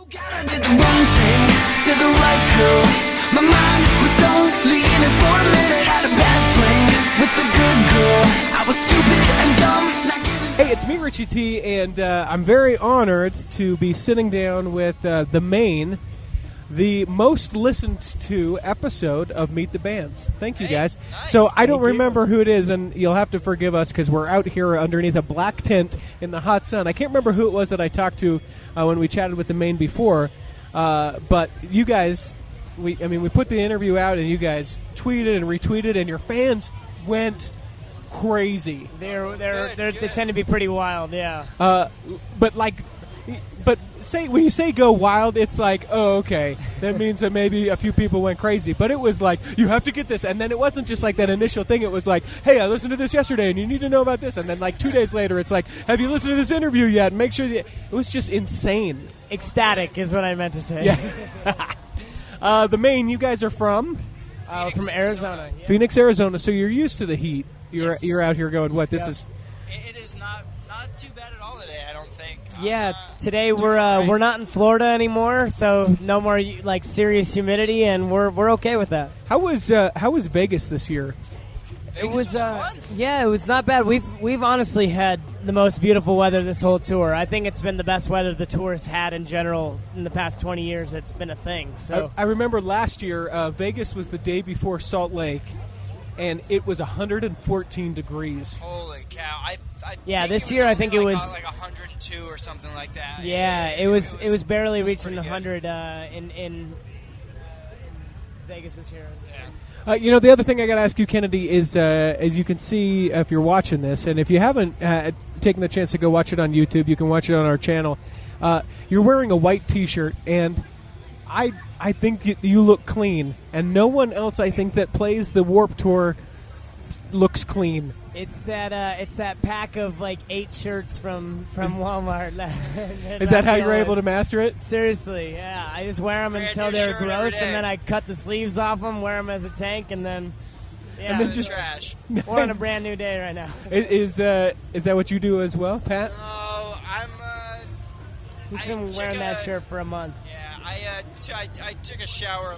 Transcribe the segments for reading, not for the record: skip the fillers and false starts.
I did the wrong thing to the right girl. My mind was only in it for a minute. Had a bad fling with the good girl. I was stupid and dumb. Not giving. Hey, it's me, Richie T, and I'm very honored to be sitting down with the Maine, the most listened to episode of Meet the Bands. Thank you, guys. Nice. So I don't remember who it is, and you'll have to forgive us because we're out here underneath a black tent in the hot sun. I can't remember who it was that I talked to when we chatted with the Maine before, but you guys, we put the interview out, and you guys tweeted and retweeted, and your fans went crazy. They tend to be pretty wild, yeah. But when you say go wild, it's like, oh, okay, that means that maybe a few people went crazy. But it was like, you have to get this. And then it wasn't just like that initial thing. It was like, hey, I listened to this yesterday, and you need to know about this. And then like 2 days later, it's like, have you listened to this interview yet? And make sure that it was just insane. Ecstatic is what I meant to say. Yeah. The Maine, you guys are from? From Arizona. Yeah. Phoenix, Arizona. So you're used to the heat. You're out here going, what, this Yeah. is... It is not too bad at all today, I don't think. Yeah, today we're not in Florida anymore, so no more like serious humidity, and we're okay with that. How was Vegas this year? It was fun. yeah, it was not bad. We've honestly had the most beautiful weather this whole tour. I think it's been the best weather the tour's had in general in the past 20 years. It's been a thing. So I remember last year, Vegas was the day before Salt Lake, and it was 114 degrees. Holy cow! I Yeah, think this it year I only think it was like 102 or something like that. yeah, it was barely reaching pretty good. 100 in Vegas this year. Yeah. The other thing I got to ask you, Kennedy, is as you can see if you're watching this, and if you haven't taken the chance to go watch it on YouTube, you can watch it on our channel. You're wearing a white T-shirt, and I think you look clean, and no one else I think that plays the Warped Tour looks clean. It's that pack of like 8 shirts from Walmart. Is that how you're able to master it? Seriously, yeah. I just wear them Brand until new they're shirt every gross, day. and then I cut the sleeves off them, wear them as a tank, and then yeah, And then The just- trash. we're on a brand new day right now. Is that what you do as well, Pat? Oh, I'm. He's I been took wearing that a- shirt for a month. Yeah, I took a shower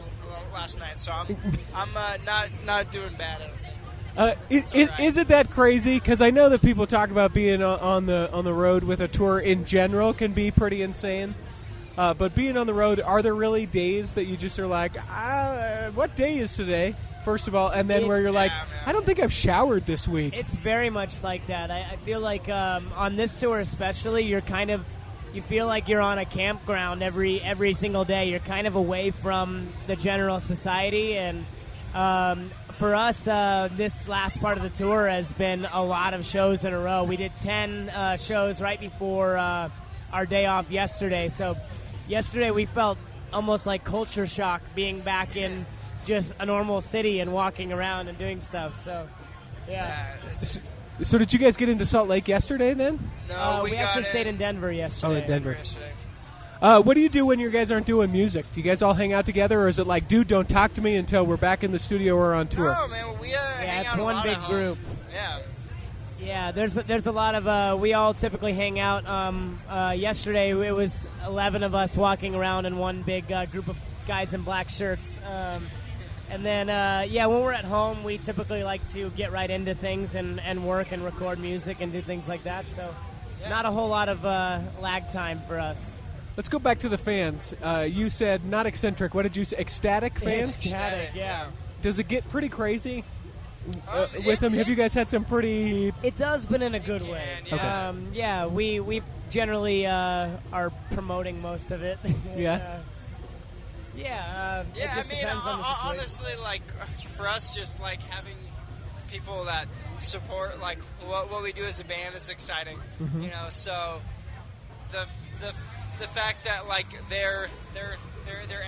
last night, so I'm not doing bad. I don't think. Is it that crazy? Because I know that people talk about being on the road with a tour in general can be pretty insane. But being on the road, are there really days that you just are like, what day is today? First of all, and then where you're like, man. I don't think I've showered this week. It's very much like that. I feel like on this tour especially, you feel like you're on a campground every single day. You're kind of away from the general society, and for us, this last part of the tour has been a lot of shows in a row. We did 10 shows right before our day off yesterday. So yesterday we felt almost like culture shock being back in just a normal city and walking around and doing stuff. So, yeah. So did you guys get into Salt Lake yesterday then? No, We actually stayed in Denver yesterday. Oh, in Denver. yesterday. What do you do when you guys aren't doing music? Do you guys all hang out together, or is it like, dude, don't talk to me until we're back in the studio or on tour? No, man, we hang it's out a one lot big at home. group. Yeah. Yeah, there's a lot of we all typically hang out. Yesterday it was 11 of us walking around in one big group of guys in black shirts. And then when we're at home, we typically like to get right into things and work and record music and do things like that. So not a whole lot of lag time for us. Let's go back to the fans. You said not eccentric. What did you say? Ecstatic fans? Ecstatic, yeah. Does it get pretty crazy with it- them? Have you guys had some pretty... It does, but in a good way. yeah. We generally are promoting most of it. Yeah? It Yeah, just depends on the situation. honestly, like for us, just like having people that support like what we do as a band is exciting. Mm-hmm. So the fact that like they're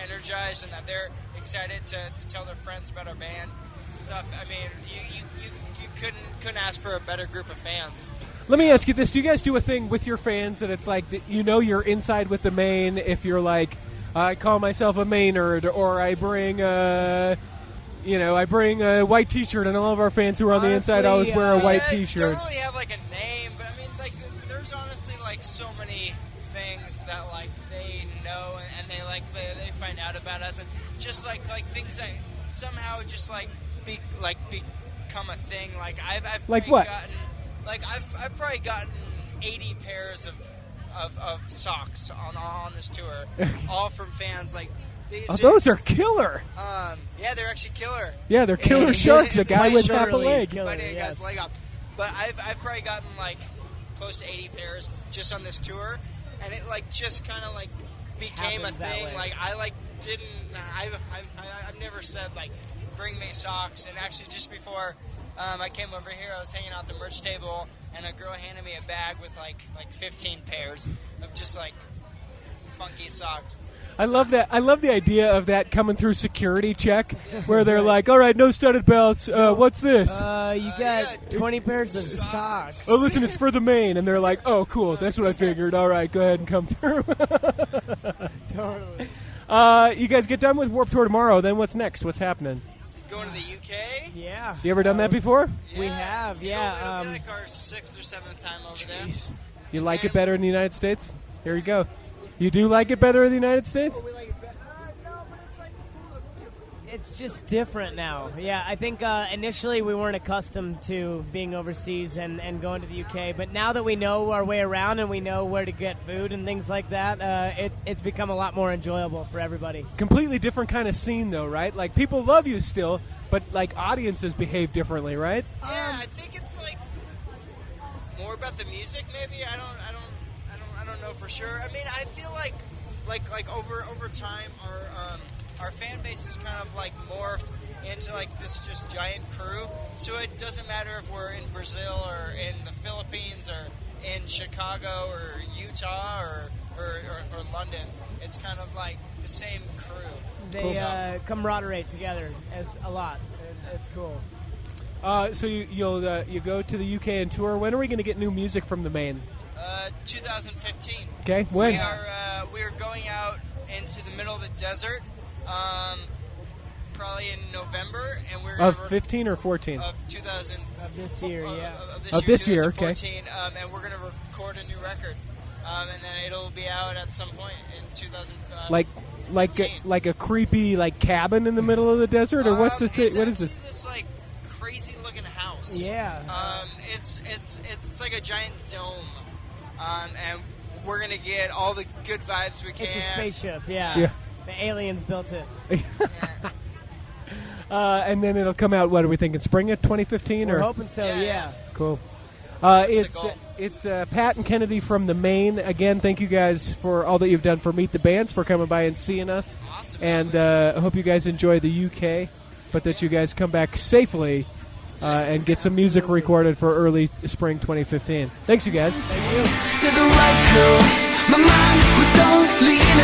energized and that they're excited to tell their friends about our band and stuff. I mean, you couldn't ask for a better group of fans. Let me ask you this. Do you guys do a thing with your fans that it's like, that you're inside with the Maine if you're like, I call myself a Maynard, or I bring a white T-shirt, and all of our fans who are on the inside always wear a white T-shirt. Don't really have like a name, but I mean, like there's honestly like so many things that like they know know, and they find out about us, and just like things that somehow just become a thing. Like I've Like probably what? gotten, like I've probably gotten 80 pairs of socks on this tour, all from fans. Like Those are killer. yeah, they're actually killer. Yeah, they're killer sharks. A It's guy like with half a surely leg. killer. Biting a Yes. guy's leg off. But I've probably gotten like close to 80 pairs just on this tour, and it like just kind of like became a Happens that thing. way. Like I like didn't. I've never said like bring me socks. And actually, just before I came over here, I was hanging out at the merch table, and a girl handed me a bag with like 15 pairs of just like funky socks. I love that. I love the idea of that coming through security check, where they're like, "All right, no studded belts. What's this? You got yeah, 20 pairs of socks. Oh, listen, it's for the Maine." And they're like, "Oh, cool. That's what I figured. All right, go ahead and come through." Totally. You guys get done with Warped Tour tomorrow. Then what's next? What's happening? Going to the UK. Yeah. You ever done that before? We have, yeah, It'll be like our 6th or 7th time over there. You like it better in the United States? Here you go. You do like it better in the United States? We like it better. No, but it's like It's just different now. Yeah, I think initially we weren't accustomed to being overseas and going to the UK, but now that we know our way around and we know where to get food and things like that, it's become a lot more enjoyable for everybody. Completely different kind of scene, though, right? Like, people love you still, but, like, audiences behave differently, right? Yeah, I think it's like more about the music. Maybe I don't know for sure. I mean, I feel like over time our fan base is kind of like morphed into like this just giant crew. So it doesn't matter if we're in Brazil or in the Philippines or in Chicago or Utah or London. It's kind of like the same crew. They camaraderie together as a lot. It's cool. So you go to the UK and tour. When are we going to get new music from the Maine? 2015. Okay, when? We are going out into the middle of the desert, probably in November, and we're Of gonna 15 or 14? of 2000 Of this year, yeah. Of this year, okay. 2014, and we're going to record a new record, and then it'll be out at some point in 2000. Like a creepy like cabin in the middle of the desert, or what's the thing? It's What is actually this? This like crazy looking house. Yeah. It's like a giant dome, and we're gonna get all the good vibes we can. It's a spaceship, yeah. Yeah. The aliens built it. And then it'll come out. What are we thinking? Spring of 2015, We're or hoping so, yeah. cool. the goal. It's Pat and Kennedy from the Maine. Again, thank you guys for all that you've done for Meet the Bands, for coming by and seeing us. Awesome. And I hope you guys enjoy the UK, but that you guys come back safely and get some music recorded for early spring 2015. Thanks, you guys. To the right girl, my mind was only in